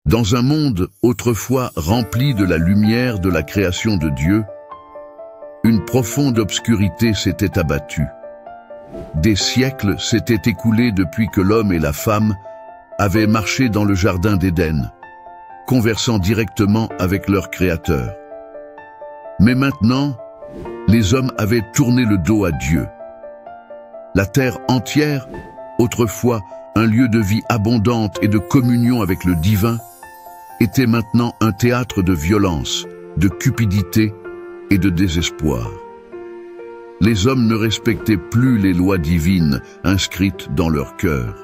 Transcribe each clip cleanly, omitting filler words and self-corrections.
Dans un monde autrefois rempli de la lumière de la création de Dieu, une profonde obscurité s'était abattue. Des siècles s'étaient écoulés depuis que l'homme et la femme avaient marché dans le jardin d'Éden, conversant directement avec leur Créateur. Mais maintenant, les hommes avaient tourné le dos à Dieu. La terre entière, autrefois un lieu de vie abondante et de communion avec le divin, était maintenant un théâtre de violence, de cupidité et de désespoir. Les hommes ne respectaient plus les lois divines inscrites dans leur cœur.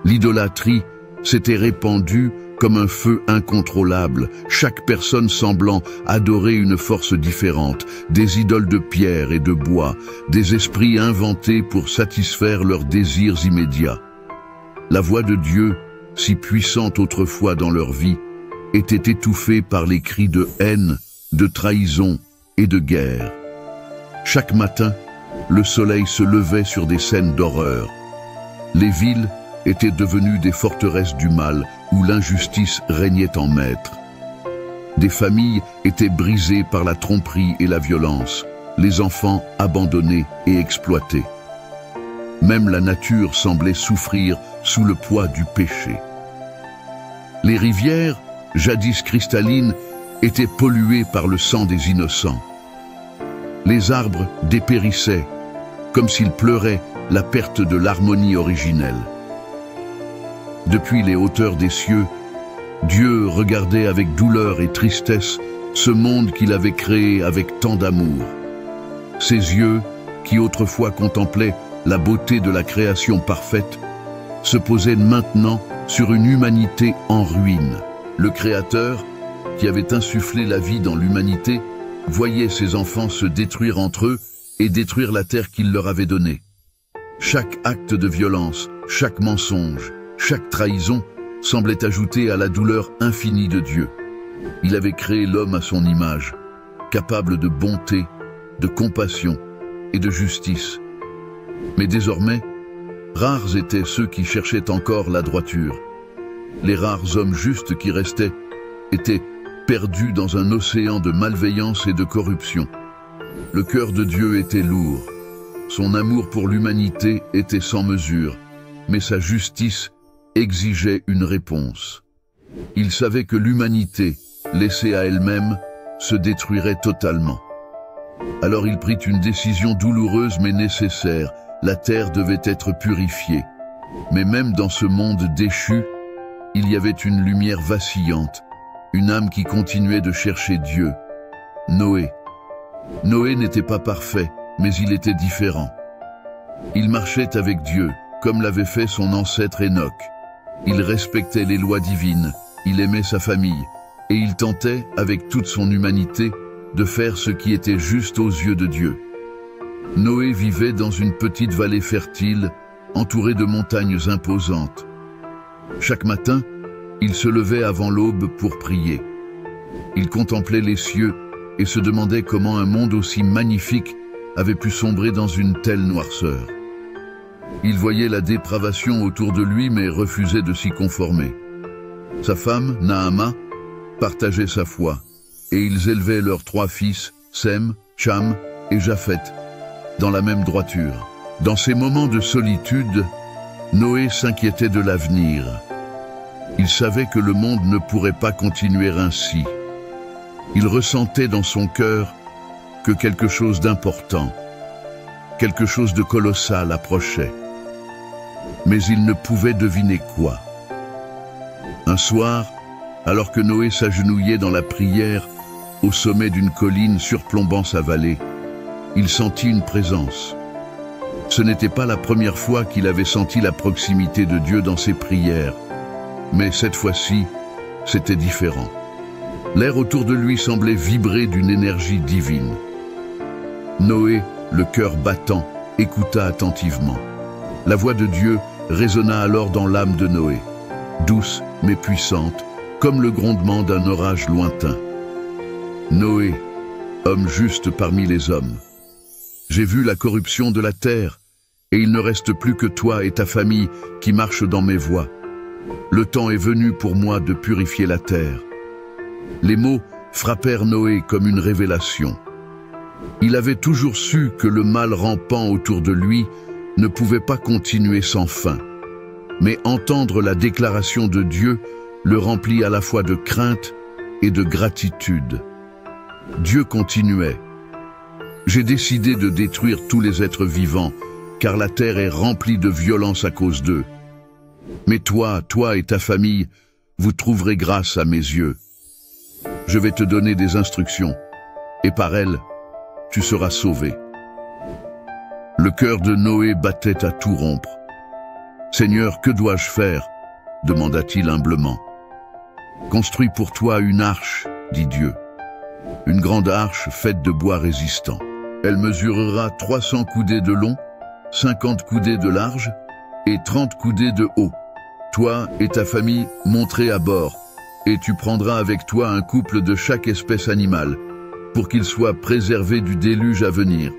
L'idolâtrie s'était répandue comme un feu incontrôlable, chaque personne semblant adorer une force différente, des idoles de pierre et de bois, des esprits inventés pour satisfaire leurs désirs immédiats. La voix de Dieu, si puissante autrefois dans leur vie, était étouffée par les cris de haine, de trahison et de guerre. Chaque matin, le soleil se levait sur des scènes d'horreur. Les villes étaient devenues des forteresses du mal, où l'injustice régnait en maître. Des familles étaient brisées par la tromperie et la violence, les enfants abandonnés et exploités. Même la nature semblait souffrir sous le poids du péché. Les rivières, jadis cristallines, étaient polluées par le sang des innocents. Les arbres dépérissaient, comme s'ils pleuraient la perte de l'harmonie originelle. Depuis les hauteurs des cieux, Dieu regardait avec douleur et tristesse ce monde qu'il avait créé avec tant d'amour. Ses yeux, qui autrefois contemplaient la beauté de la création parfaite, se posaient maintenant sur une humanité en ruine. Le Créateur, qui avait insufflé la vie dans l'humanité, voyait ses enfants se détruire entre eux et détruire la terre qu'il leur avait donnée. Chaque acte de violence, chaque mensonge, chaque trahison semblait ajouter à la douleur infinie de Dieu. Il avait créé l'homme à son image, capable de bonté, de compassion et de justice. Mais désormais, rares étaient ceux qui cherchaient encore la droiture. Les rares hommes justes qui restaient étaient perdus dans un océan de malveillance et de corruption. Le cœur de Dieu était lourd. Son amour pour l'humanité était sans mesure, mais sa justice exigeait une réponse. Il savait que l'humanité, laissée à elle-même, se détruirait totalement. Alors il prit une décision douloureuse mais nécessaire. La terre devait être purifiée. Mais même dans ce monde déchu, il y avait une lumière vacillante, une âme qui continuait de chercher Dieu. Noé. Noé n'était pas parfait, mais il était différent. Il marchait avec Dieu, comme l'avait fait son ancêtre Enoch. Il respectait les lois divines, il aimait sa famille, et il tentait, avec toute son humanité, de faire ce qui était juste aux yeux de Dieu. Noé vivait dans une petite vallée fertile, entourée de montagnes imposantes. Chaque matin, il se levait avant l'aube pour prier. Il contemplait les cieux et se demandait comment un monde aussi magnifique avait pu sombrer dans une telle noirceur. Il voyait la dépravation autour de lui mais refusait de s'y conformer. Sa femme, Naama, partageait sa foi, et ils élevaient leurs 3 fils, Sem, Cham et Japheth, dans la même droiture. Dans ces moments de solitude, Noé s'inquiétait de l'avenir. Il savait que le monde ne pourrait pas continuer ainsi. Il ressentait dans son cœur que quelque chose d'important, quelque chose de colossal approchait. Mais il ne pouvait deviner quoi. Un soir, alors que Noé s'agenouillait dans la prière, au sommet d'une colline surplombant sa vallée, il sentit une présence. Ce n'était pas la première fois qu'il avait senti la proximité de Dieu dans ses prières, mais cette fois-ci, c'était différent. L'air autour de lui semblait vibrer d'une énergie divine. Noé, le cœur battant, écouta attentivement. La voix de Dieu résonna alors dans l'âme de Noé, douce mais puissante, comme le grondement d'un orage lointain. Noé, homme juste parmi les hommes, j'ai vu la corruption de la terre, et il ne reste plus que toi et ta famille qui marchent dans mes voies. le temps est venu pour moi de purifier la terre. » Les mots frappèrent Noé comme une révélation. Il avait toujours su que le mal rampant autour de lui ne pouvait pas continuer sans fin. Mais entendre la déclaration de Dieu le remplit à la fois de crainte et de gratitude. Dieu continuait. « J'ai décidé de détruire tous les êtres vivants, car la terre est remplie de violence à cause d'eux. Mais toi et ta famille, vous trouverez grâce à mes yeux. Je vais te donner des instructions, et par elles, tu seras sauvé. » Le cœur de Noé battait à tout rompre. « Seigneur, que dois-je faire ?» demanda-t-il humblement. « Construis pour toi une arche, dit Dieu. Une grande arche faite de bois résistant. Elle mesurera 300 coudées de long, 50 coudées de large et 30 coudées de haut. Toi et ta famille monterez à bord, et tu prendras avec toi un couple de chaque espèce animale, pour qu'ils soient préservés du déluge à venir.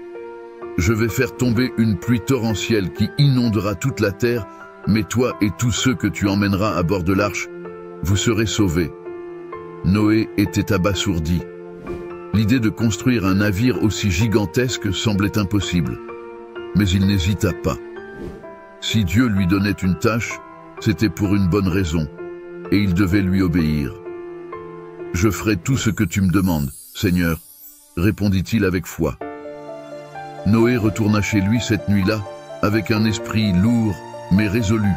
Je vais faire tomber une pluie torrentielle qui inondera toute la terre, mais toi et tous ceux que tu emmèneras à bord de l'arche, vous serez sauvés. » Noé était abasourdi. L'idée de construire un navire aussi gigantesque semblait impossible. Mais il n'hésita pas. Si Dieu lui donnait une tâche, c'était pour une bonne raison, et il devait lui obéir. « Je ferai tout ce que tu me demandes, Seigneur, » répondit-il avec foi. Noé retourna chez lui cette nuit-là avec un esprit lourd mais résolu.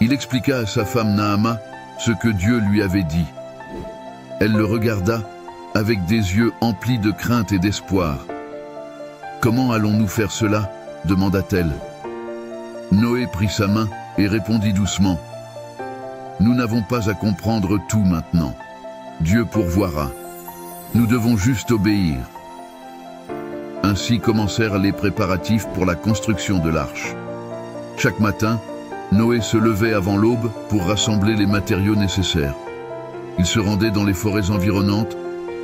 Il expliqua à sa femme Naama ce que Dieu lui avait dit. Elle le regarda avec des yeux emplis de crainte et d'espoir. « Comment allons-nous faire cela ?» demanda-t-elle. Noé prit sa main et répondit doucement. « Nous n'avons pas à comprendre tout maintenant. Dieu pourvoira. Nous devons juste obéir. » Ainsi commencèrent les préparatifs pour la construction de l'arche. Chaque matin, Noé se levait avant l'aube pour rassembler les matériaux nécessaires. Il se rendait dans les forêts environnantes,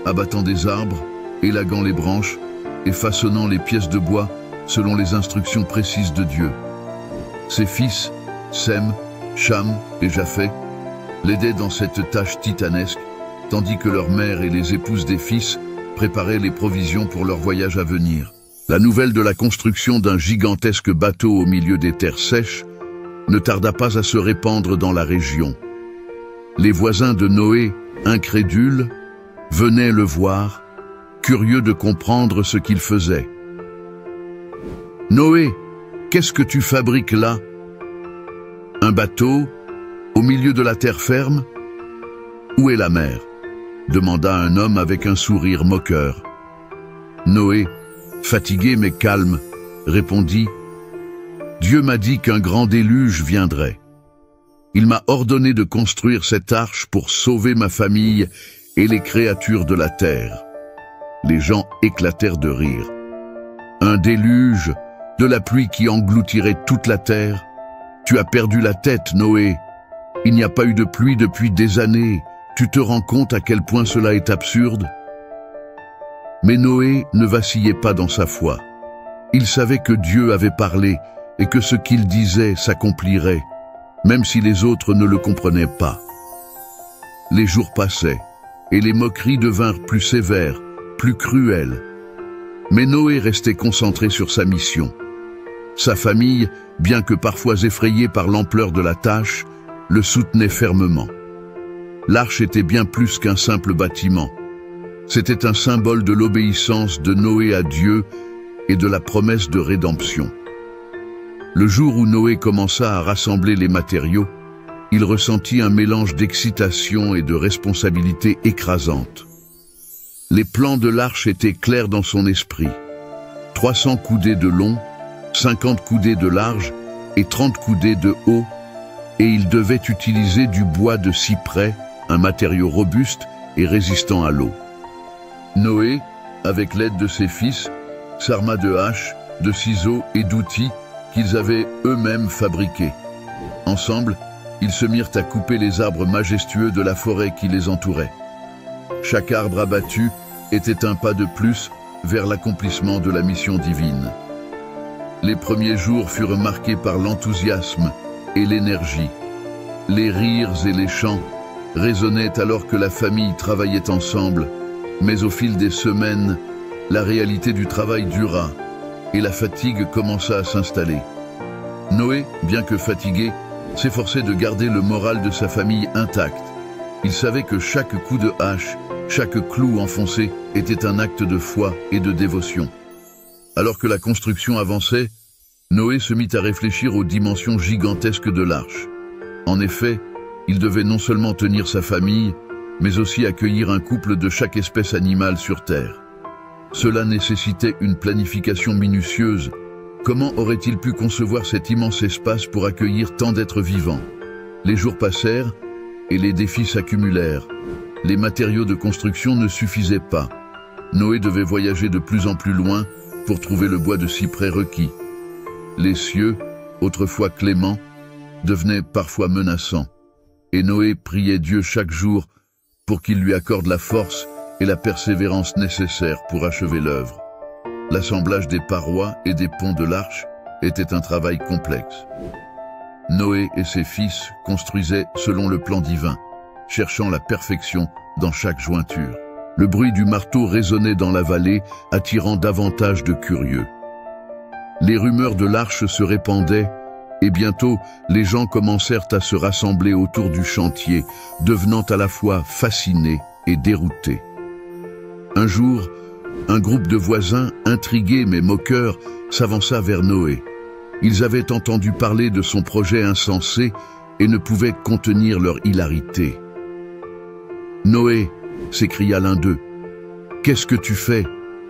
abattant des arbres, élaguant les branches et façonnant les pièces de bois selon les instructions précises de Dieu. Ses fils, Sem, Cham et Japheth, l'aidaient dans cette tâche titanesque, tandis que leur mère et les épouses des fils préparaient les provisions pour leur voyage à venir. La nouvelle de la construction d'un gigantesque bateau au milieu des terres sèches ne tarda pas à se répandre dans la région. Les voisins de Noé, incrédules, venaient le voir, curieux de comprendre ce qu'il faisait. « Noé, qu'est-ce que tu fabriques là? Un bateau, au milieu de la terre ferme? Où est la mer ?» demanda un homme avec un sourire moqueur. Noé, fatigué mais calme, répondit « Dieu m'a dit qu'un grand déluge viendrait. Il m'a ordonné de construire cette arche pour sauver ma famille et les créatures de la terre. » Les gens éclatèrent de rire. « Un déluge, de la pluie qui engloutirait toute la terre? Tu as perdu la tête, Noé. Il n'y a pas eu de pluie depuis des années. Tu te rends compte à quel point cela est absurde? » Mais Noé ne vacillait pas dans sa foi. Il savait que Dieu avait parlé et que ce qu'il disait s'accomplirait, même si les autres ne le comprenaient pas. Les jours passaient, et les moqueries devinrent plus sévères, plus cruelles. Mais Noé restait concentré sur sa mission. Sa famille, bien que parfois effrayée par l'ampleur de la tâche, le soutenait fermement. L'arche était bien plus qu'un simple bâtiment. C'était un symbole de l'obéissance de Noé à Dieu et de la promesse de rédemption. Le jour où Noé commença à rassembler les matériaux, il ressentit un mélange d'excitation et de responsabilité écrasante. Les plans de l'arche étaient clairs dans son esprit. 300 coudées de long, 50 coudées de large et 30 coudées de haut, et il devait utiliser du bois de cyprès, un matériau robuste et résistant à l'eau. Noé, avec l'aide de ses fils, s'arma de haches, de ciseaux et d'outils qu'ils avaient eux-mêmes fabriqués. Ensemble, ils se mirent à couper les arbres majestueux de la forêt qui les entourait. Chaque arbre abattu était un pas de plus vers l'accomplissement de la mission divine. Les premiers jours furent marqués par l'enthousiasme et l'énergie. Les rires et les chants résonnaient alors que la famille travaillait ensemble, mais au fil des semaines, la réalité du travail dura et la fatigue commença à s'installer. Noé, bien que fatigué, s'efforçait de garder le moral de sa famille intact. Il savait que chaque coup de hache, chaque clou enfoncé était un acte de foi et de dévotion. Alors que la construction avançait, Noé se mit à réfléchir aux dimensions gigantesques de l'arche. En effet, il devait non seulement tenir sa famille, mais aussi accueillir un couple de chaque espèce animale sur Terre. Cela nécessitait une planification minutieuse. Comment aurait-il pu concevoir cet immense espace pour accueillir tant d'êtres vivants? Les jours passèrent et les défis s'accumulèrent. Les matériaux de construction ne suffisaient pas. Noé devait voyager de plus en plus loin pour trouver le bois de cyprès requis. Les cieux, autrefois cléments, devenaient parfois menaçants. Et Noé priait Dieu chaque jour pour qu'il lui accorde la force et la persévérance nécessaires pour achever l'œuvre. L'assemblage des parois et des ponts de l'arche était un travail complexe. Noé et ses fils construisaient selon le plan divin, cherchant la perfection dans chaque jointure. Le bruit du marteau résonnait dans la vallée, attirant davantage de curieux. Les rumeurs de l'arche se répandaient, et bientôt les gens commencèrent à se rassembler autour du chantier, devenant à la fois fascinés et déroutés. Un jour, un groupe de voisins, intrigués mais moqueurs, s'avança vers Noé. Ils avaient entendu parler de son projet insensé et ne pouvaient contenir leur hilarité. « Noé !» s'écria l'un d'eux. « Qu'est-ce que tu fais?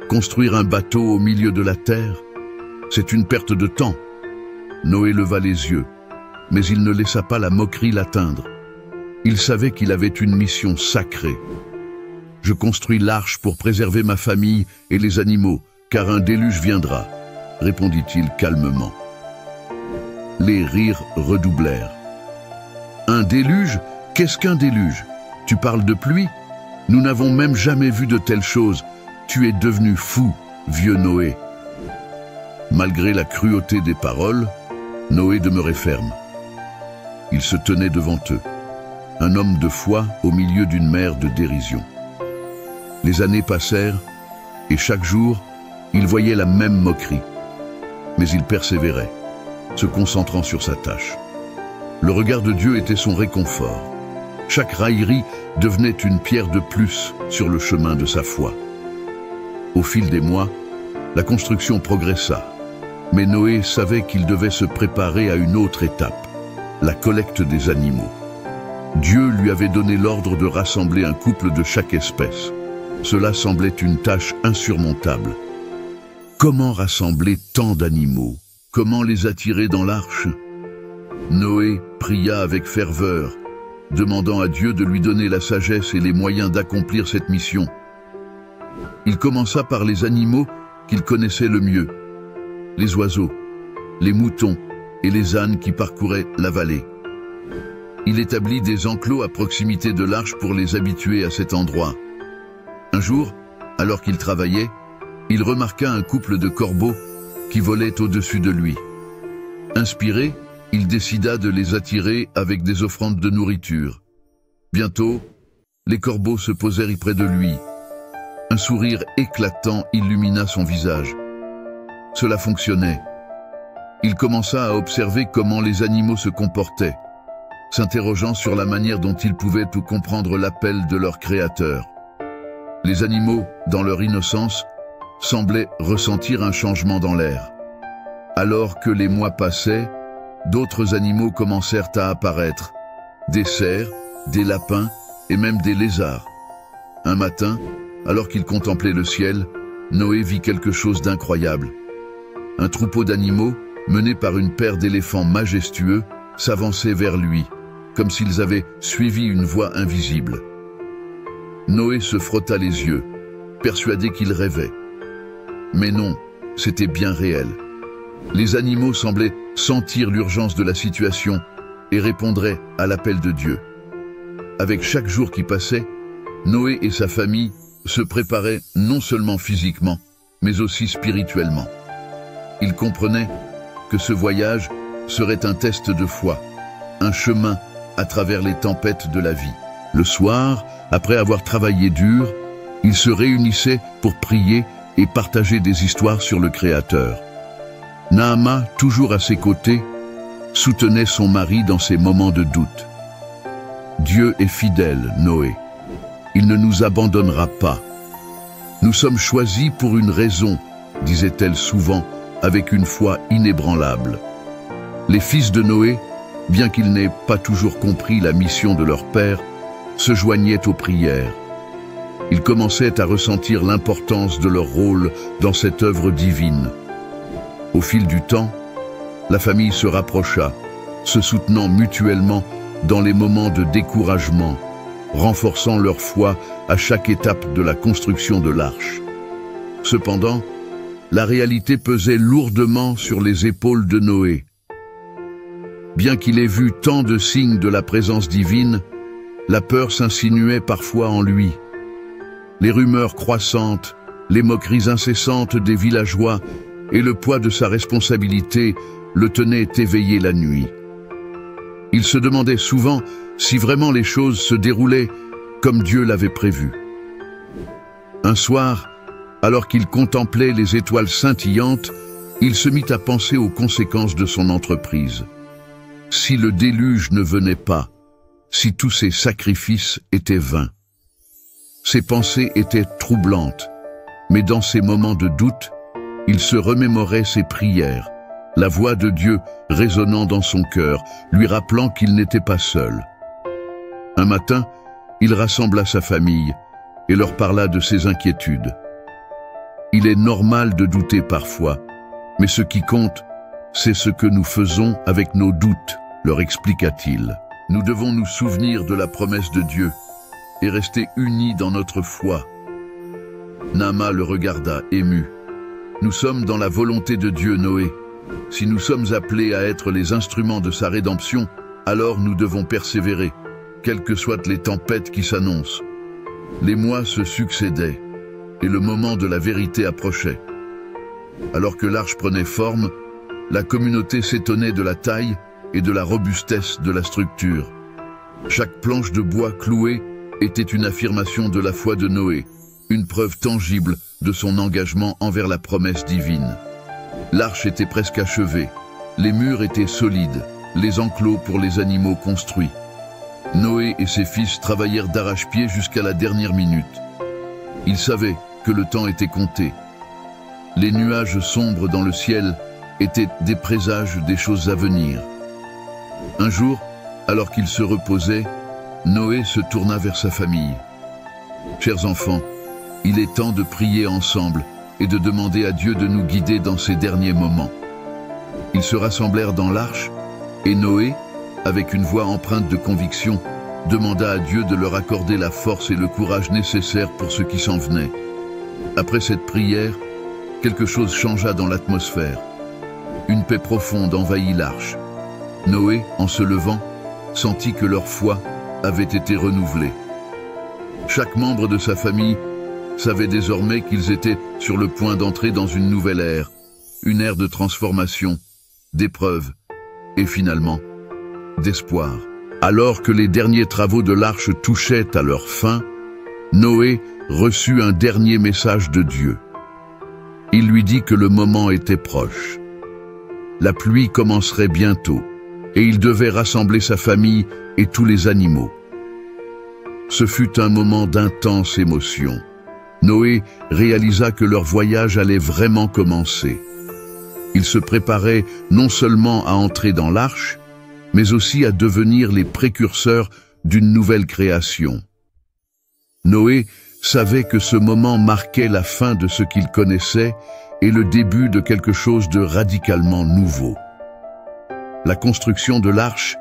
Construire un bateau au milieu de la terre? C'est une perte de temps. » Noé leva les yeux, mais il ne laissa pas la moquerie l'atteindre. Il savait qu'il avait une mission sacrée. « Je construis l'arche pour préserver ma famille et les animaux, car un déluge viendra, » répondit-il calmement. Les rires redoublèrent. « Un déluge? Qu'est-ce qu'un déluge? Tu parles de pluie? Nous n'avons même jamais vu de telles choses. Tu es devenu fou, vieux Noé. » Malgré la cruauté des paroles, Noé demeurait ferme. Il se tenait devant eux, un homme de foi au milieu d'une mer de dérision. Les années passèrent, et chaque jour, il voyait la même moquerie. Mais il persévérait, se concentrant sur sa tâche. Le regard de Dieu était son réconfort. Chaque raillerie devenait une pierre de plus sur le chemin de sa foi. Au fil des mois, la construction progressa. Mais Noé savait qu'il devait se préparer à une autre étape, la collecte des animaux. Dieu lui avait donné l'ordre de rassembler un couple de chaque espèce. Cela semblait une tâche insurmontable. Comment rassembler tant d'animaux? Comment les attirer dans l'arche? Noé pria avec ferveur, demandant à Dieu de lui donner la sagesse et les moyens d'accomplir cette mission. Il commença par les animaux qu'il connaissait le mieux. Les oiseaux, les moutons et les ânes qui parcouraient la vallée. Il établit des enclos à proximité de l'arche pour les habituer à cet endroit. Un jour, alors qu'il travaillait, il remarqua un couple de corbeaux qui volaient au-dessus de lui. Inspiré, il décida de les attirer avec des offrandes de nourriture. Bientôt, les corbeaux se posèrent près de lui. Un sourire éclatant illumina son visage. Cela fonctionnait. Il commença à observer comment les animaux se comportaient, s'interrogeant sur la manière dont ils pouvaient tout comprendre l'appel de leur créateur. Les animaux, dans leur innocence, semblaient ressentir un changement dans l'air. Alors que les mois passaient, d'autres animaux commencèrent à apparaître, des cerfs, des lapins et même des lézards. Un matin, alors qu'il contemplait le ciel, Noé vit quelque chose d'incroyable. Un troupeau d'animaux, mené par une paire d'éléphants majestueux, s'avançait vers lui, comme s'ils avaient suivi une voie invisible. Noé se frotta les yeux, persuadé qu'il rêvait. Mais non, c'était bien réel. Les animaux semblaient sentir l'urgence de la situation et répondraient à l'appel de Dieu. Avec chaque jour qui passait, Noé et sa famille se préparaient non seulement physiquement, mais aussi spirituellement. Ils comprenaient que ce voyage serait un test de foi, un chemin à travers les tempêtes de la vie. Le soir, après avoir travaillé dur, ils se réunissaient pour prier et partager des histoires sur le Créateur. Naama, toujours à ses côtés, soutenait son mari dans ses moments de doute. « Dieu est fidèle, Noé. Il ne nous abandonnera pas. Nous sommes choisis pour une raison, disait-elle souvent, avec une foi inébranlable. Les fils de Noé, bien qu'ils n'aient pas toujours compris la mission de leur père, se joignaient aux prières. Ils commençaient à ressentir l'importance de leur rôle dans cette œuvre divine. Au fil du temps, la famille se rapprocha, se soutenant mutuellement dans les moments de découragement, renforçant leur foi à chaque étape de la construction de l'arche. Cependant, la réalité pesait lourdement sur les épaules de Noé. Bien qu'il ait vu tant de signes de la présence divine, la peur s'insinuait parfois en lui. Les rumeurs croissantes, les moqueries incessantes des villageois et le poids de sa responsabilité le tenaient éveillé la nuit. Il se demandait souvent si vraiment les choses se déroulaient comme Dieu l'avait prévu. Un soir, alors qu'il contemplait les étoiles scintillantes, il se mit à penser aux conséquences de son entreprise. Si le déluge ne venait pas, si tous ses sacrifices étaient vains. Ses pensées étaient troublantes, mais dans ces moments de doute, il se remémorait ses prières, la voix de Dieu résonnant dans son cœur, lui rappelant qu'il n'était pas seul. Un matin, il rassembla sa famille et leur parla de ses inquiétudes. Il est normal de douter parfois, mais ce qui compte, c'est ce que nous faisons avec nos doutes, leur expliqua-t-il. Nous devons nous souvenir de la promesse de Dieu et rester unis dans notre foi. Naama le regarda, ému. Nous sommes dans la volonté de Dieu, Noé. Si nous sommes appelés à être les instruments de sa rédemption, alors nous devons persévérer, quelles que soient les tempêtes qui s'annoncent. Les mois se succédaient, et le moment de la vérité approchait. Alors que l'arche prenait forme, la communauté s'étonnait de la taille et de la robustesse de la structure. Chaque planche de bois clouée était une affirmation de la foi de Noé, une preuve tangible de son engagement envers la promesse divine. L'arche était presque achevée, les murs étaient solides, les enclos pour les animaux construits. Noé et ses fils travaillèrent d'arrache-pied jusqu'à la dernière minute. Ils savaient que le temps était compté. Les nuages sombres dans le ciel étaient des présages des choses à venir. Un jour, alors qu'ils se reposaient, Noé se tourna vers sa famille. « Chers enfants, il est temps de prier ensemble et de demander à Dieu de nous guider dans ces derniers moments. » Ils se rassemblèrent dans l'arche et Noé, avec une voix empreinte de conviction, demanda à Dieu de leur accorder la force et le courage nécessaires pour ce qui s'en venait. Après cette prière, quelque chose changea dans l'atmosphère. Une paix profonde envahit l'arche. Noé, en se levant, sentit que leur foi avait été renouvelée. Chaque membre de sa famille savait désormais qu'ils étaient sur le point d'entrer dans une nouvelle ère, une ère de transformation, d'épreuve et finalement d'espoir. Alors que les derniers travaux de l'arche touchaient à leur fin, Noé reçut un dernier message de Dieu. Il lui dit que le moment était proche. La pluie commencerait bientôt, et il devait rassembler sa famille et tous les animaux. Ce fut un moment d'intense émotion. Noé réalisa que leur voyage allait vraiment commencer. Ils se préparaient non seulement à entrer dans l'arche, mais aussi à devenir les précurseurs d'une nouvelle création. Noé savait que ce moment marquait la fin de ce qu'il connaissait et le début de quelque chose de radicalement nouveau. La construction de l'arche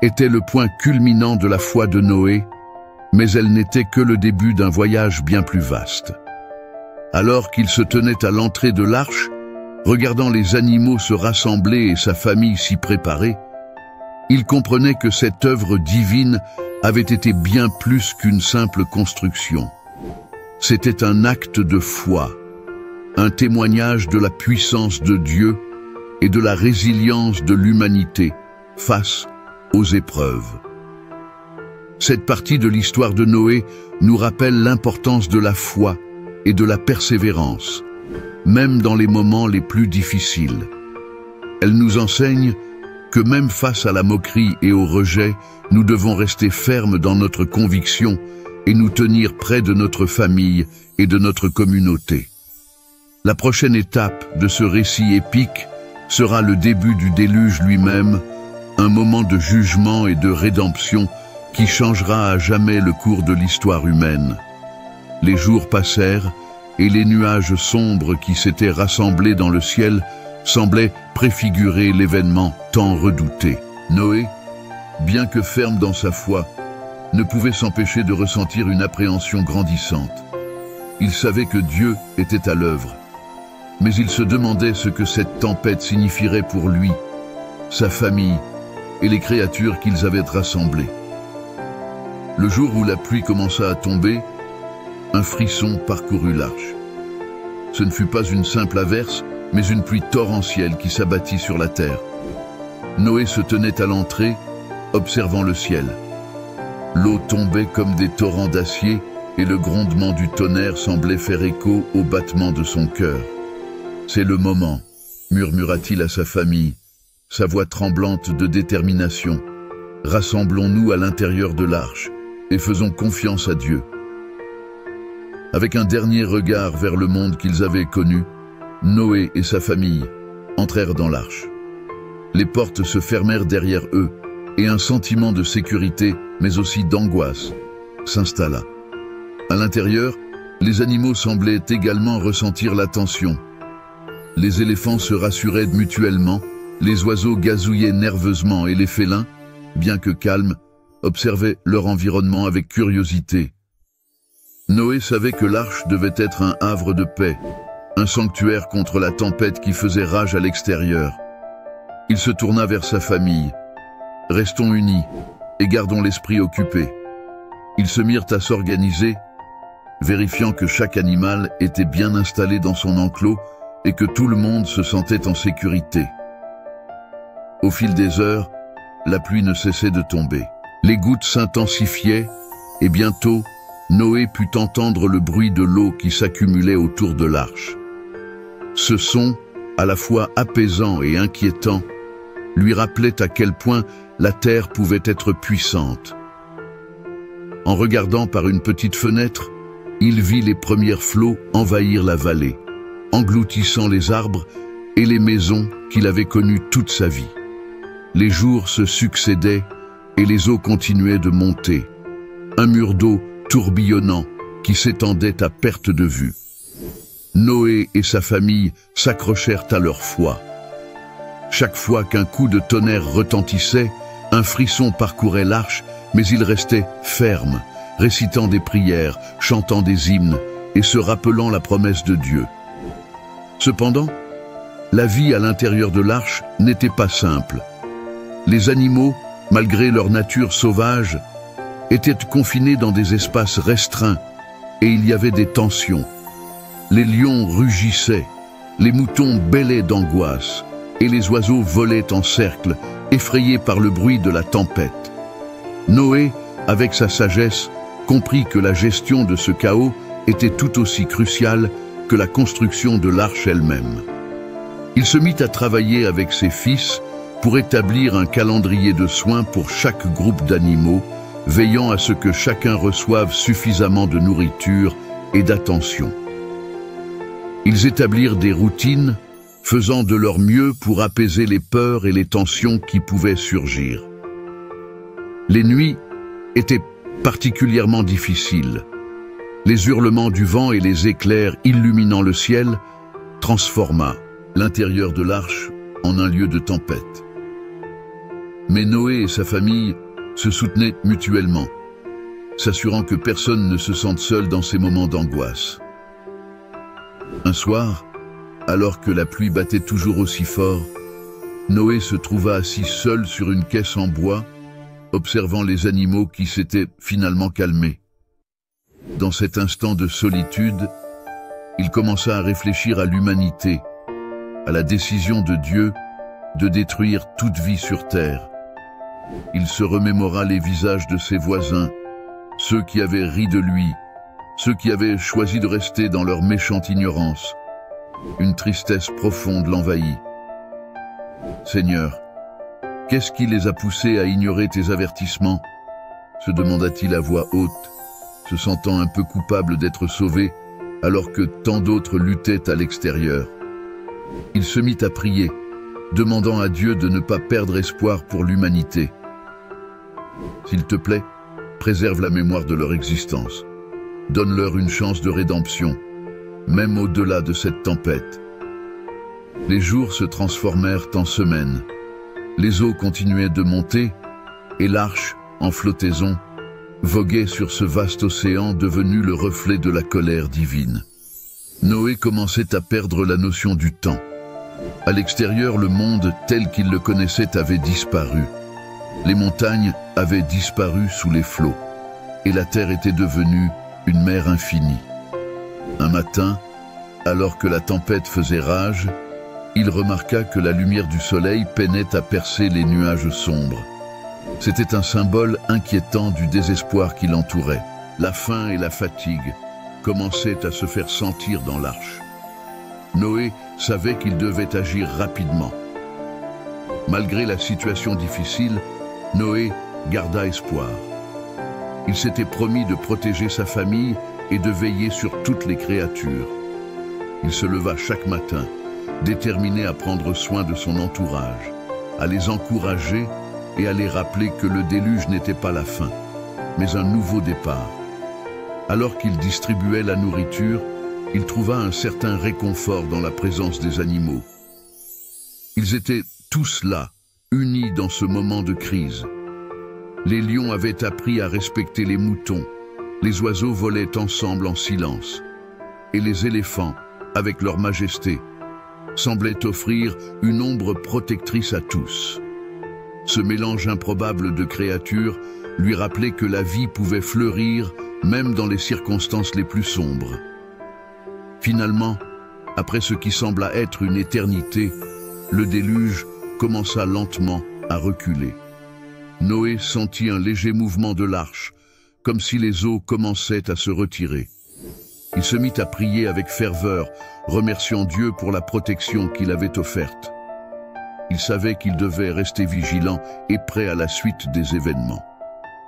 était le point culminant de la foi de Noé, mais elle n'était que le début d'un voyage bien plus vaste. Alors qu'il se tenait à l'entrée de l'arche, regardant les animaux se rassembler et sa famille s'y préparer, il comprenait que cette œuvre divine avait été bien plus qu'une simple construction. C'était un acte de foi, un témoignage de la puissance de Dieu et de la résilience de l'humanité face aux épreuves. Cette partie de l'histoire de Noé nous rappelle l'importance de la foi et de la persévérance, même dans les moments les plus difficiles. Elle nous enseigne que même face à la moquerie et au rejet, nous devons rester fermes dans notre conviction et nous tenir près de notre famille et de notre communauté. La prochaine étape de ce récit épique sera le début du déluge lui-même, un moment de jugement et de rédemption qui changera à jamais le cours de l'histoire humaine. Les jours passèrent et les nuages sombres qui s'étaient rassemblés dans le ciel semblaient préfigurer l'événement tant redouté. Noé, bien que ferme dans sa foi, ne pouvait s'empêcher de ressentir une appréhension grandissante. Il savait que Dieu était à l'œuvre, mais il se demandait ce que cette tempête signifierait pour lui, sa famille et les créatures qu'ils avaient rassemblées. Le jour où la pluie commença à tomber, un frisson parcourut l'arche. Ce ne fut pas une simple averse, mais une pluie torrentielle qui s'abattit sur la terre. Noé se tenait à l'entrée, observant le ciel. L'eau tombait comme des torrents d'acier et le grondement du tonnerre semblait faire écho au battement de son cœur. « C'est le moment », murmura-t-il à sa famille, sa voix tremblante de détermination. « Rassemblons-nous à l'intérieur de l'arche et faisons confiance à Dieu. » Avec un dernier regard vers le monde qu'ils avaient connu, Noé et sa famille entrèrent dans l'arche. Les portes se fermèrent derrière eux et un sentiment de sécurité, mais aussi d'angoisse, s'installa. À l'intérieur, les animaux semblaient également ressentir la tension. Les éléphants se rassuraient mutuellement, les oiseaux gazouillaient nerveusement et les félins, bien que calmes, observaient leur environnement avec curiosité. Noé savait que l'arche devait être un havre de paix, un sanctuaire contre la tempête qui faisait rage à l'extérieur. Il se tourna vers sa famille. « Restons unis et gardons l'esprit occupé. » Ils se mirent à s'organiser, vérifiant que chaque animal était bien installé dans son enclos et que tout le monde se sentait en sécurité. Au fil des heures, la pluie ne cessait de tomber. Les gouttes s'intensifiaient et bientôt, Noé put entendre le bruit de l'eau qui s'accumulait autour de l'arche. Ce son, à la fois apaisant et inquiétant, lui rappelait à quel point la terre pouvait être puissante. En regardant par une petite fenêtre, il vit les premiers flots envahir la vallée, engloutissant les arbres et les maisons qu'il avait connues toute sa vie. Les jours se succédaient et les eaux continuaient de monter. Un mur d'eau tourbillonnant qui s'étendait à perte de vue. Noé et sa famille s'accrochèrent à leur foi. Chaque fois qu'un coup de tonnerre retentissait, un frisson parcourait l'arche, mais il restait ferme, récitant des prières, chantant des hymnes et se rappelant la promesse de Dieu. Cependant, la vie à l'intérieur de l'arche n'était pas simple. Les animaux, malgré leur nature sauvage, étaient confinés dans des espaces restreints et il y avait des tensions. Les lions rugissaient, les moutons bêlaient d'angoisse et les oiseaux volaient en cercle, effrayés par le bruit de la tempête. Noé, avec sa sagesse, comprit que la gestion de ce chaos était tout aussi cruciale que la construction de l'arche elle-même. Il se mit à travailler avec ses fils pour établir un calendrier de soins pour chaque groupe d'animaux, veillant à ce que chacun reçoive suffisamment de nourriture et d'attention. Ils établirent des routines, faisant de leur mieux pour apaiser les peurs et les tensions qui pouvaient surgir. Les nuits étaient particulièrement difficiles. Les hurlements du vent et les éclairs illuminant le ciel transforma l'intérieur de l'arche en un lieu de tempête. Mais Noé et sa famille se soutenaient mutuellement, s'assurant que personne ne se sente seul dans ces moments d'angoisse. Un soir, alors que la pluie battait toujours aussi fort, Noé se trouva assis seul sur une caisse en bois, observant les animaux qui s'étaient finalement calmés. Dans cet instant de solitude, il commença à réfléchir à l'humanité, à la décision de Dieu de détruire toute vie sur terre. Il se remémora les visages de ses voisins, ceux qui avaient ri de lui, ceux qui avaient choisi de rester dans leur méchante ignorance. Une tristesse profonde l'envahit. « Seigneur, qu'est-ce qui les a poussés à ignorer tes avertissements ?» se demanda-t-il à voix haute, se sentant un peu coupable d'être sauvé alors que tant d'autres luttaient à l'extérieur. Il se mit à prier, demandant à Dieu de ne pas perdre espoir pour l'humanité. « S'il te plaît, préserve la mémoire de leur existence. Donne-leur une chance de rédemption, même au-delà de cette tempête. » Les jours se transformèrent en semaines. Les eaux continuaient de monter et l'arche, en flottaison, voguait sur ce vaste océan devenu le reflet de la colère divine. Noé commençait à perdre la notion du temps. À l'extérieur, le monde tel qu'il le connaissait avait disparu. Les montagnes avaient disparu sous les flots, et la terre était devenue une mer infinie. Un matin, alors que la tempête faisait rage, il remarqua que la lumière du soleil peinait à percer les nuages sombres. C'était un symbole inquiétant du désespoir qui l'entourait. La faim et la fatigue commençaient à se faire sentir dans l'arche. Noé savait qu'il devait agir rapidement. Malgré la situation difficile, Noé garda espoir. Il s'était promis de protéger sa famille et de veiller sur toutes les créatures. Il se leva chaque matin, déterminé à prendre soin de son entourage, à les encourager et à les rappeler que le déluge n'était pas la fin, mais un nouveau départ. Alors qu'il distribuait la nourriture, il trouva un certain réconfort dans la présence des animaux. Ils étaient tous là, unis dans ce moment de crise. Les lions avaient appris à respecter les moutons, les oiseaux volaient ensemble en silence, et les éléphants, avec leur majesté, semblaient offrir une ombre protectrice à tous. Ce mélange improbable de créatures lui rappelait que la vie pouvait fleurir même dans les circonstances les plus sombres. Finalement, après ce qui sembla être une éternité, le déluge commença lentement à reculer. Noé sentit un léger mouvement de l'arche, comme si les eaux commençaient à se retirer. Il se mit à prier avec ferveur, remerciant Dieu pour la protection qu'il avait offerte. Il savait qu'il devait rester vigilant et prêt à la suite des événements.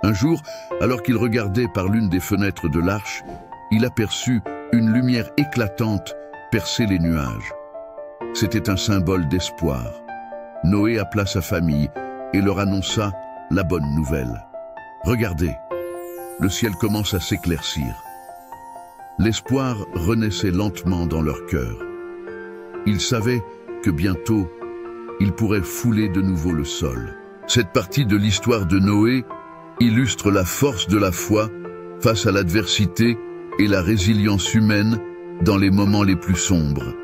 Un jour, alors qu'il regardait par l'une des fenêtres de l'arche, il aperçut une lumière éclatante percer les nuages. C'était un symbole d'espoir. Noé appela sa famille et leur annonça la bonne nouvelle. « Regardez, le ciel commence à s'éclaircir. » L'espoir renaissait lentement dans leur cœur. Ils savaient que bientôt, ils pourraient fouler de nouveau le sol. Cette partie de l'histoire de Noé illustre la force de la foi face à l'adversité et la résilience humaine dans les moments les plus sombres.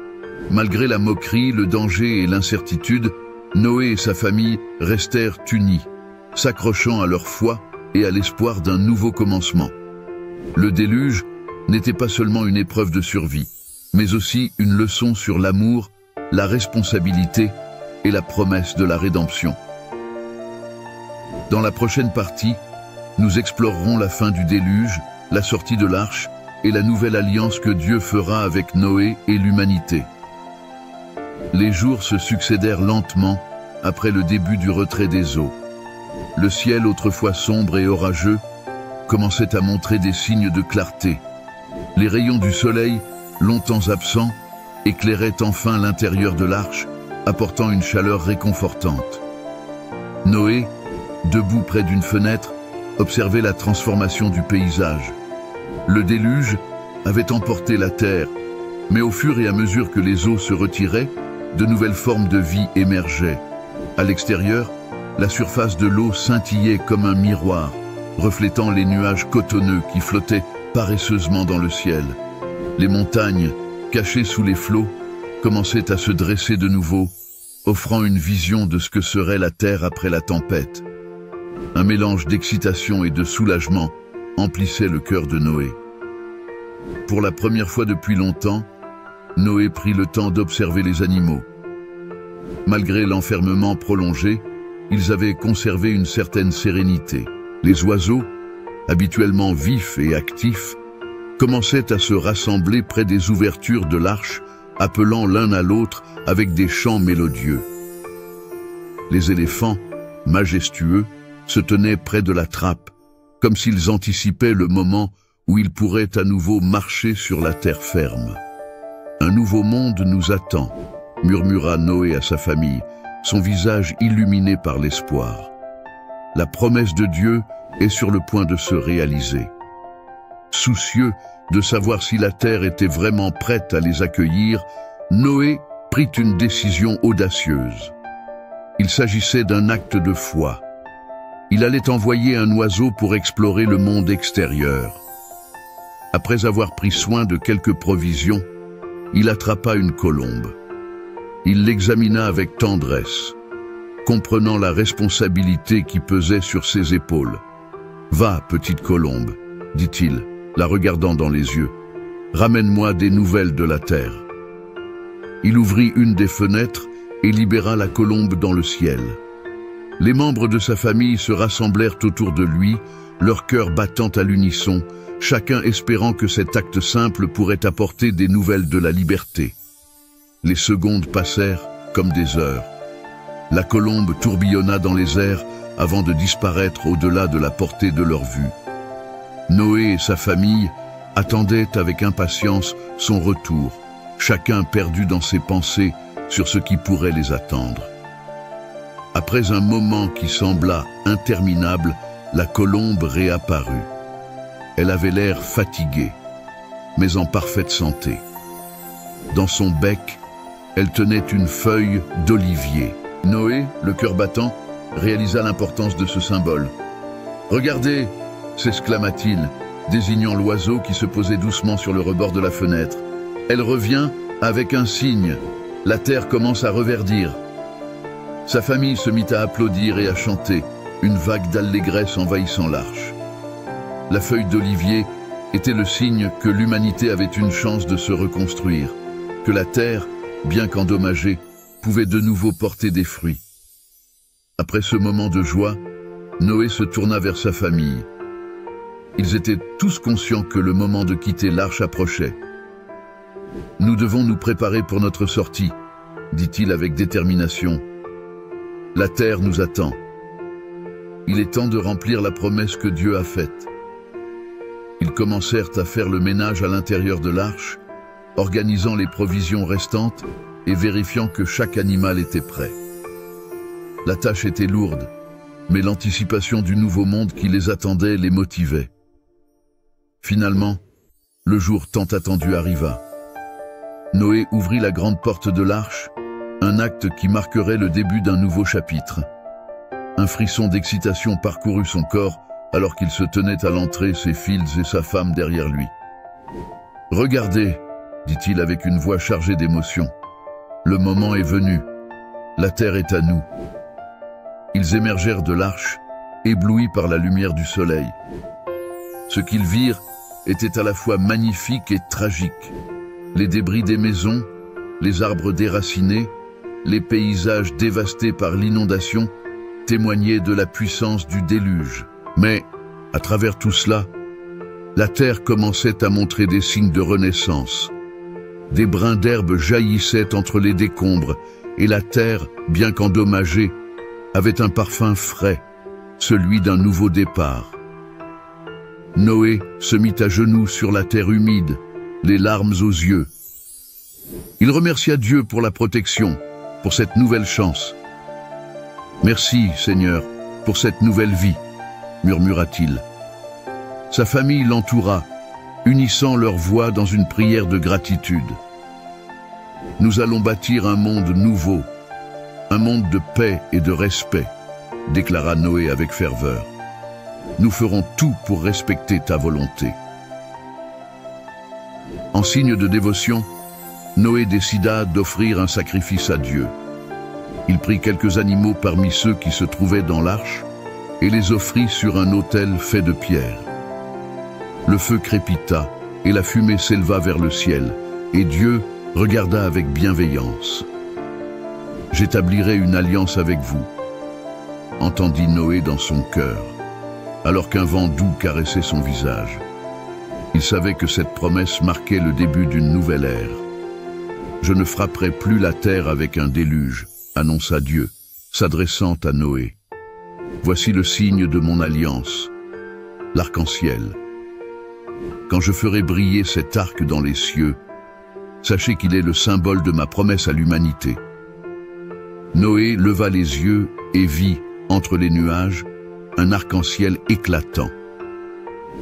Malgré la moquerie, le danger et l'incertitude, Noé et sa famille restèrent unis, s'accrochant à leur foi et à l'espoir d'un nouveau commencement. Le déluge n'était pas seulement une épreuve de survie, mais aussi une leçon sur l'amour, la responsabilité et la promesse de la rédemption. Dans la prochaine partie, nous explorerons la fin du déluge, la sortie de l'arche et la nouvelle alliance que Dieu fera avec Noé et l'humanité. Les jours se succédèrent lentement après le début du retrait des eaux. Le ciel, autrefois sombre et orageux, commençait à montrer des signes de clarté. Les rayons du soleil, longtemps absents, éclairaient enfin l'intérieur de l'arche, apportant une chaleur réconfortante. Noé, debout près d'une fenêtre, observait la transformation du paysage. Le déluge avait emporté la terre, mais au fur et à mesure que les eaux se retiraient, de nouvelles formes de vie émergeaient. À l'extérieur, la surface de l'eau scintillait comme un miroir, reflétant les nuages cotonneux qui flottaient paresseusement dans le ciel. Les montagnes, cachées sous les flots, commençaient à se dresser de nouveau, offrant une vision de ce que serait la terre après la tempête. Un mélange d'excitation et de soulagement emplissait le cœur de Noé. Pour la première fois depuis longtemps, Noé prit le temps d'observer les animaux. Malgré l'enfermement prolongé, ils avaient conservé une certaine sérénité. Les oiseaux, habituellement vifs et actifs, commençaient à se rassembler près des ouvertures de l'arche, appelant l'un à l'autre avec des chants mélodieux. Les éléphants, majestueux, se tenaient près de la trappe, comme s'ils anticipaient le moment où ils pourraient à nouveau marcher sur la terre ferme. « Un nouveau monde nous attend », murmura Noé à sa famille, son visage illuminé par l'espoir. La promesse de Dieu est sur le point de se réaliser. Soucieux de savoir si la terre était vraiment prête à les accueillir, Noé prit une décision audacieuse. Il s'agissait d'un acte de foi. Il allait envoyer un oiseau pour explorer le monde extérieur. Après avoir pris soin de quelques provisions, il attrapa une colombe. Il l'examina avec tendresse, comprenant la responsabilité qui pesait sur ses épaules. « Va, petite colombe, dit-il, la regardant dans les yeux. « Ramène-moi des nouvelles de la terre. » Il ouvrit une des fenêtres et libéra la colombe dans le ciel. Les membres de sa famille se rassemblèrent autour de lui, leur cœur battant à l'unisson, chacun espérant que cet acte simple pourrait apporter des nouvelles de la liberté. Les secondes passèrent comme des heures. La colombe tourbillonna dans les airs avant de disparaître au-delà de la portée de leur vue. Noé et sa famille attendaient avec impatience son retour, chacun perdu dans ses pensées sur ce qui pourrait les attendre. Après un moment qui sembla interminable, la colombe réapparut. Elle avait l'air fatiguée, mais en parfaite santé. Dans son bec, elle tenait une feuille d'olivier. Noé, le cœur battant, réalisa l'importance de ce symbole. « Regardez !» s'exclama-t-il, désignant l'oiseau qui se posait doucement sur le rebord de la fenêtre. « Elle revient avec un signe. La terre commence à reverdir. » Sa famille se mit à applaudir et à chanter, une vague d'allégresse envahissant l'arche. La feuille d'olivier était le signe que l'humanité avait une chance de se reconstruire, que la terre, bien qu'endommagée, pouvait de nouveau porter des fruits. Après ce moment de joie, Noé se tourna vers sa famille. Ils étaient tous conscients que le moment de quitter l'arche approchait. « Nous devons nous préparer pour notre sortie, » dit-il avec détermination. « La terre nous attend. Il est temps de remplir la promesse que Dieu a faite. » Ils commencèrent à faire le ménage à l'intérieur de l'arche, organisant les provisions restantes et vérifiant que chaque animal était prêt. La tâche était lourde, mais l'anticipation du nouveau monde qui les attendait les motivait. Finalement, le jour tant attendu arriva. Noé ouvrit la grande porte de l'arche, un acte qui marquerait le début d'un nouveau chapitre. Un frisson d'excitation parcourut son corps alors qu'il se tenait à l'entrée, ses fils et sa femme derrière lui. « Regardez !» dit-il avec une voix chargée d'émotion. « Le moment est venu. La terre est à nous. » Ils émergèrent de l'arche, éblouis par la lumière du soleil. Ce qu'ils virent était à la fois magnifique et tragique. Les débris des maisons, les arbres déracinés, les paysages dévastés par l'inondation témoignaient de la puissance du déluge. Mais, à travers tout cela, la terre commençait à montrer des signes de renaissance. Des brins d'herbe jaillissaient entre les décombres, et la terre, bien qu'endommagée, avait un parfum frais, celui d'un nouveau départ. Noé se mit à genoux sur la terre humide, les larmes aux yeux. Il remercia Dieu pour la protection, pour cette nouvelle chance. « Merci, Seigneur, pour cette nouvelle vie », murmura-t-il. Sa famille l'entoura, unissant leurs voix dans une prière de gratitude. « Nous allons bâtir un monde nouveau, un monde de paix et de respect, » déclara Noé avec ferveur. « Nous ferons tout pour respecter ta volonté. » En signe de dévotion, Noé décida d'offrir un sacrifice à Dieu. Il prit quelques animaux parmi ceux qui se trouvaient dans l'arche et les offrit sur un autel fait de pierre. Le feu crépita et la fumée s'éleva vers le ciel, et Dieu regarda avec bienveillance. « J'établirai une alliance avec vous. entendit Noé dans son cœur, alors qu'un vent doux caressait son visage. Il savait que cette promesse marquait le début d'une nouvelle ère. « Je ne frapperai plus la terre avec un déluge », annonça Dieu, s'adressant à Noé. « Voici le signe de mon alliance, l'arc-en-ciel. Quand je ferai briller cet arc dans les cieux, sachez qu'il est le symbole de ma promesse à l'humanité. » Noé leva les yeux et vit, entre les nuages, un arc-en-ciel éclatant.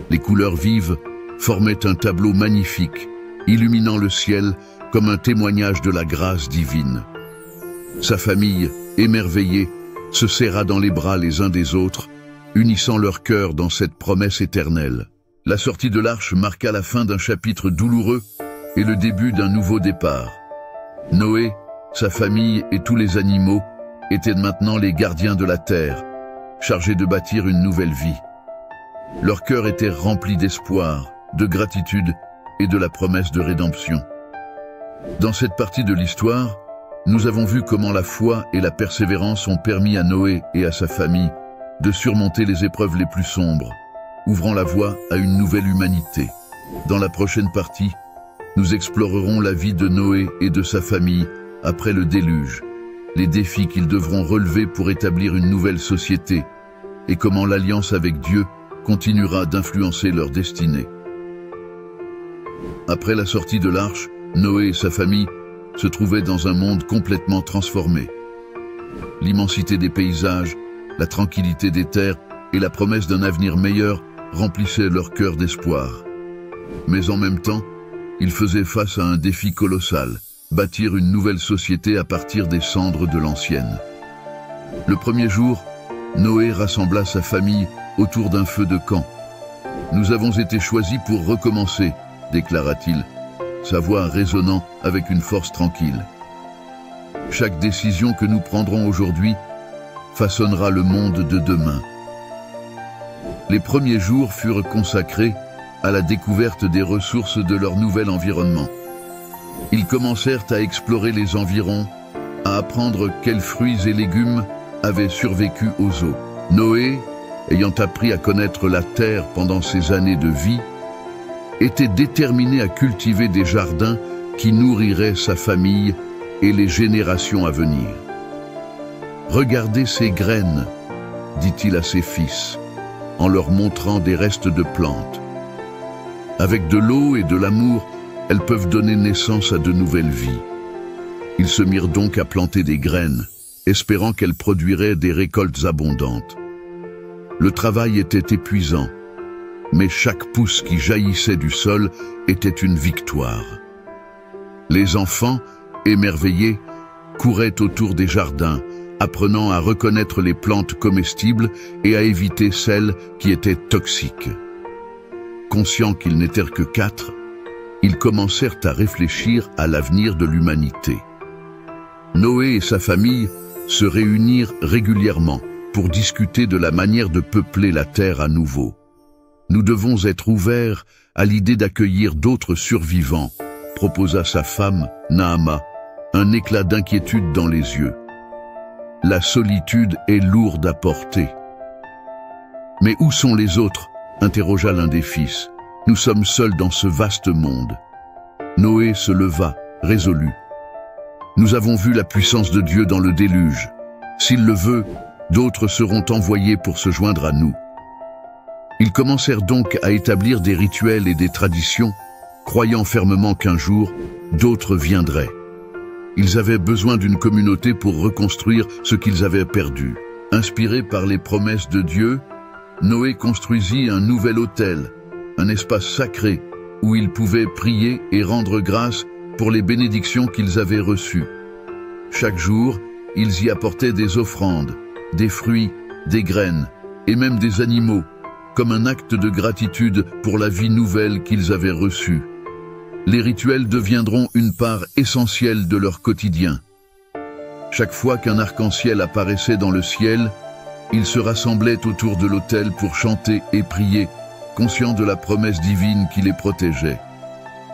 Les couleurs vives formaient un tableau magnifique, illuminant le ciel comme un témoignage de la grâce divine. Sa famille, émerveillée, se serra dans les bras les uns des autres, unissant leurs cœurs dans cette promesse éternelle. La sortie de l'arche marqua la fin d'un chapitre douloureux et le début d'un nouveau départ. Noé, sa famille et tous les animaux étaient maintenant les gardiens de la terre, chargés de bâtir une nouvelle vie. Leur cœur était rempli d'espoir, de gratitude et de la promesse de rédemption. Dans cette partie de l'histoire, nous avons vu comment la foi et la persévérance ont permis à Noé et à sa famille de surmonter les épreuves les plus sombres, ouvrant la voie à une nouvelle humanité. Dans la prochaine partie, nous explorerons la vie de Noé et de sa famille après le déluge, les défis qu'ils devront relever pour établir une nouvelle société, et comment l'alliance avec Dieu continuera d'influencer leur destinée. Après la sortie de l'arche, Noé et sa famille se trouvaient dans un monde complètement transformé. L'immensité des paysages, la tranquillité des terres et la promesse d'un avenir meilleur remplissaient leur cœur d'espoir. Mais en même temps, ils faisaient face à un défi colossal, bâtir une nouvelle société à partir des cendres de l'ancienne. Le premier jour, Noé rassembla sa famille autour d'un feu de camp. « Nous avons été choisis pour recommencer », déclara-t-il, sa voix résonnant avec une force tranquille. « Chaque décision que nous prendrons aujourd'hui façonnera le monde de demain. » Les premiers jours furent consacrés à la découverte des ressources de leur nouvel environnement. Ils commencèrent à explorer les environs, à apprendre quels fruits et légumes avaient survécu aux eaux. Noé, ayant appris à connaître la terre pendant ses années de vie, était déterminé à cultiver des jardins qui nourriraient sa famille et les générations à venir. « Regardez ces graines », dit-il à ses fils, en leur montrant des restes de plantes. Avec de l'eau et de l'amour, elles peuvent donner naissance à de nouvelles vies. Ils se mirent donc à planter des graines, espérant qu'elles produiraient des récoltes abondantes. Le travail était épuisant, mais chaque pousse qui jaillissait du sol était une victoire. Les enfants, émerveillés, couraient autour des jardins, apprenant à reconnaître les plantes comestibles et à éviter celles qui étaient toxiques. Conscients qu'ils n'étaient que 4, ils commencèrent à réfléchir à l'avenir de l'humanité. Noé et sa famille se réunirent régulièrement pour discuter de la manière de peupler la terre à nouveau. Nous devons être ouverts à l'idée d'accueillir d'autres survivants, proposa sa femme, Naama, un éclat d'inquiétude dans les yeux. La solitude est lourde à porter. Mais où sont les autres? Interrogea l'un des fils. Nous sommes seuls dans ce vaste monde. Noé se leva, résolu. Nous avons vu la puissance de Dieu dans le déluge. S'il le veut, d'autres seront envoyés pour se joindre à nous. Ils commencèrent donc à établir des rituels et des traditions, croyant fermement qu'un jour, d'autres viendraient. Ils avaient besoin d'une communauté pour reconstruire ce qu'ils avaient perdu. Inspiré par les promesses de Dieu, Noé construisit un nouvel autel, un espace sacré où ils pouvaient prier et rendre grâce pour les bénédictions qu'ils avaient reçues. Chaque jour, ils y apportaient des offrandes, des fruits, des graines et même des animaux, comme un acte de gratitude pour la vie nouvelle qu'ils avaient reçue. Les rituels deviendront une part essentielle de leur quotidien. Chaque fois qu'un arc-en-ciel apparaissait dans le ciel, ils se rassemblaient autour de l'autel pour chanter et prier, conscients de la promesse divine qui les protégeait.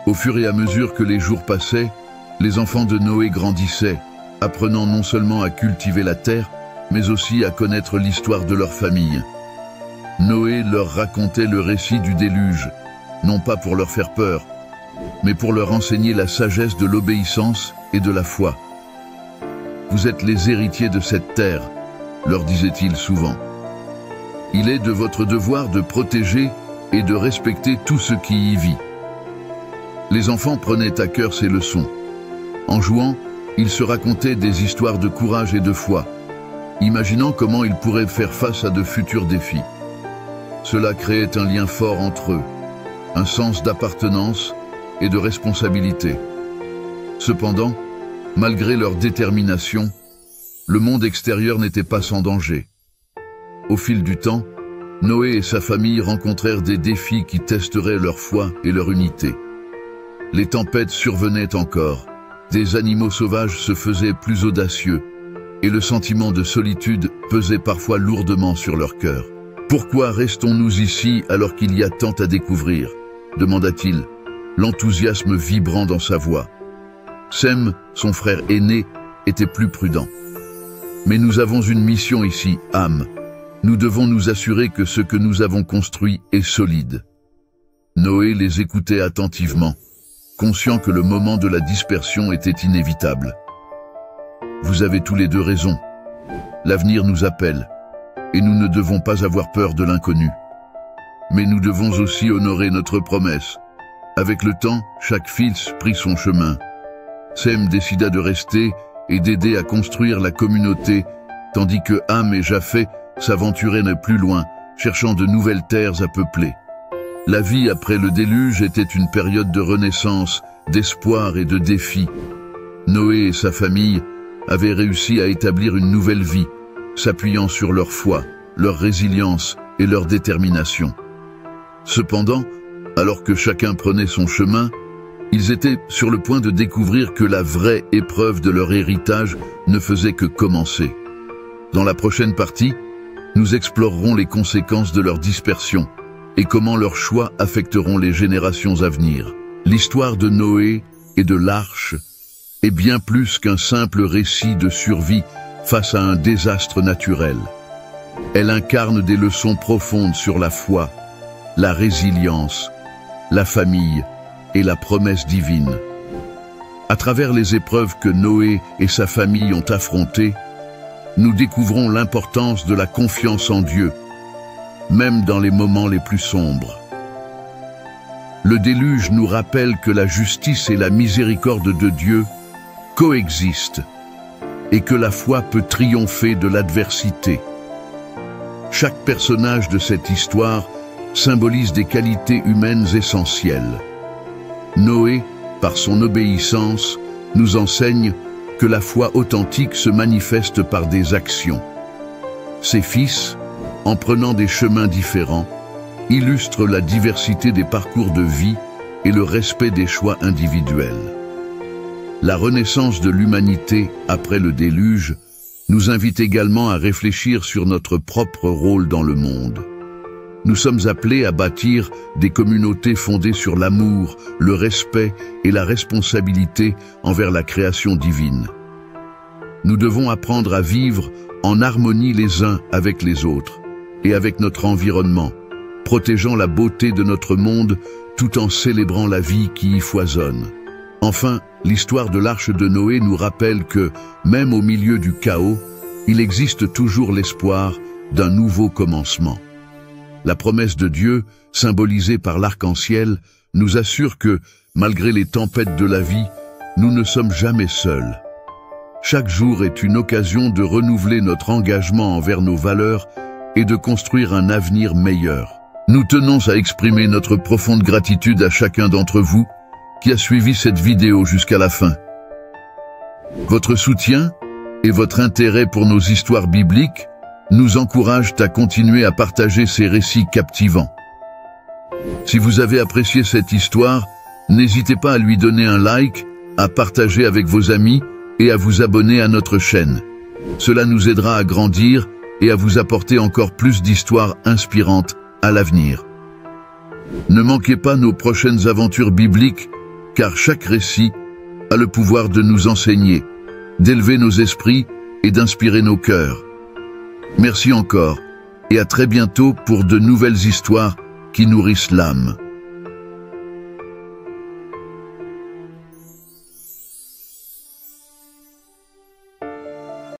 Au fur et à mesure que les jours passaient, les enfants de Noé grandissaient, apprenant non seulement à cultiver la terre, mais aussi à connaître l'histoire de leur famille. Noé leur racontait le récit du déluge, non pas pour leur faire peur, mais pour leur enseigner la sagesse de l'obéissance et de la foi. « Vous êtes les héritiers de cette terre », leur disait-il souvent. « Il est de votre devoir de protéger et de respecter tout ce qui y vit. » Les enfants prenaient à cœur ces leçons. En jouant, ils se racontaient des histoires de courage et de foi, imaginant comment ils pourraient faire face à de futurs défis. Cela créait un lien fort entre eux, un sens d'appartenance et de responsabilité. Cependant, malgré leur détermination, le monde extérieur n'était pas sans danger. Au fil du temps, Noé et sa famille rencontrèrent des défis qui testeraient leur foi et leur unité. Les tempêtes survenaient encore, des animaux sauvages se faisaient plus audacieux, et le sentiment de solitude pesait parfois lourdement sur leur cœur. « Pourquoi restons-nous ici alors qu'il y a tant à découvrir ?» demanda-t-il, l'enthousiasme vibrant dans sa voix. Sem, son frère aîné, était plus prudent. « Mais nous avons une mission ici, Ham. Nous devons nous assurer que ce que nous avons construit est solide. » Noé les écoutait attentivement, conscient que le moment de la dispersion était inévitable. « Vous avez tous les deux raison. L'avenir nous appelle. Et nous ne devons pas avoir peur de l'inconnu. Mais nous devons aussi honorer notre promesse. » Avec le temps, chaque fils prit son chemin. Sem décida de rester et d'aider à construire la communauté, tandis que Ham et Japheth s'aventuraient plus loin, cherchant de nouvelles terres à peupler. La vie après le déluge était une période de renaissance, d'espoir et de défis. Noé et sa famille avaient réussi à établir une nouvelle vie, s'appuyant sur leur foi, leur résilience et leur détermination. Cependant, alors que chacun prenait son chemin, ils étaient sur le point de découvrir que la vraie épreuve de leur héritage ne faisait que commencer. Dans la prochaine partie, nous explorerons les conséquences de leur dispersion et comment leurs choix affecteront les générations à venir. L'histoire de Noé et de l'arche est bien plus qu'un simple récit de survie face à un désastre naturel. Elle incarne des leçons profondes sur la foi, la résilience, la famille et la promesse divine. À travers les épreuves que Noé et sa famille ont affrontées, nous découvrons l'importance de la confiance en Dieu, même dans les moments les plus sombres. Le déluge nous rappelle que la justice et la miséricorde de Dieu coexistent et que la foi peut triompher de l'adversité. Chaque personnage de cette histoire symbolise des qualités humaines essentielles. Noé, par son obéissance, nous enseigne que la foi authentique se manifeste par des actions. Ses fils, en prenant des chemins différents, illustrent la diversité des parcours de vie et le respect des choix individuels. La renaissance de l'humanité après le déluge nous invite également à réfléchir sur notre propre rôle dans le monde. Nous sommes appelés à bâtir des communautés fondées sur l'amour, le respect et la responsabilité envers la création divine. Nous devons apprendre à vivre en harmonie les uns avec les autres et avec notre environnement, protégeant la beauté de notre monde tout en célébrant la vie qui y foisonne. Enfin, l'histoire de l'arche de Noé nous rappelle que, même au milieu du chaos, il existe toujours l'espoir d'un nouveau commencement. La promesse de Dieu, symbolisée par l'arc-en-ciel, nous assure que, malgré les tempêtes de la vie, nous ne sommes jamais seuls. Chaque jour est une occasion de renouveler notre engagement envers nos valeurs et de construire un avenir meilleur. Nous tenons à exprimer notre profonde gratitude à chacun d'entre vous qui a suivi cette vidéo jusqu'à la fin. Votre soutien et votre intérêt pour nos histoires bibliques nous encouragent à continuer à partager ces récits captivants. Si vous avez apprécié cette histoire, n'hésitez pas à lui donner un like, à partager avec vos amis et à vous abonner à notre chaîne. Cela nous aidera à grandir et à vous apporter encore plus d'histoires inspirantes à l'avenir. Ne manquez pas nos prochaines aventures bibliques, car chaque récit a le pouvoir de nous enseigner, d'élever nos esprits et d'inspirer nos cœurs. Merci encore, et à très bientôt pour de nouvelles histoires qui nourrissent l'âme.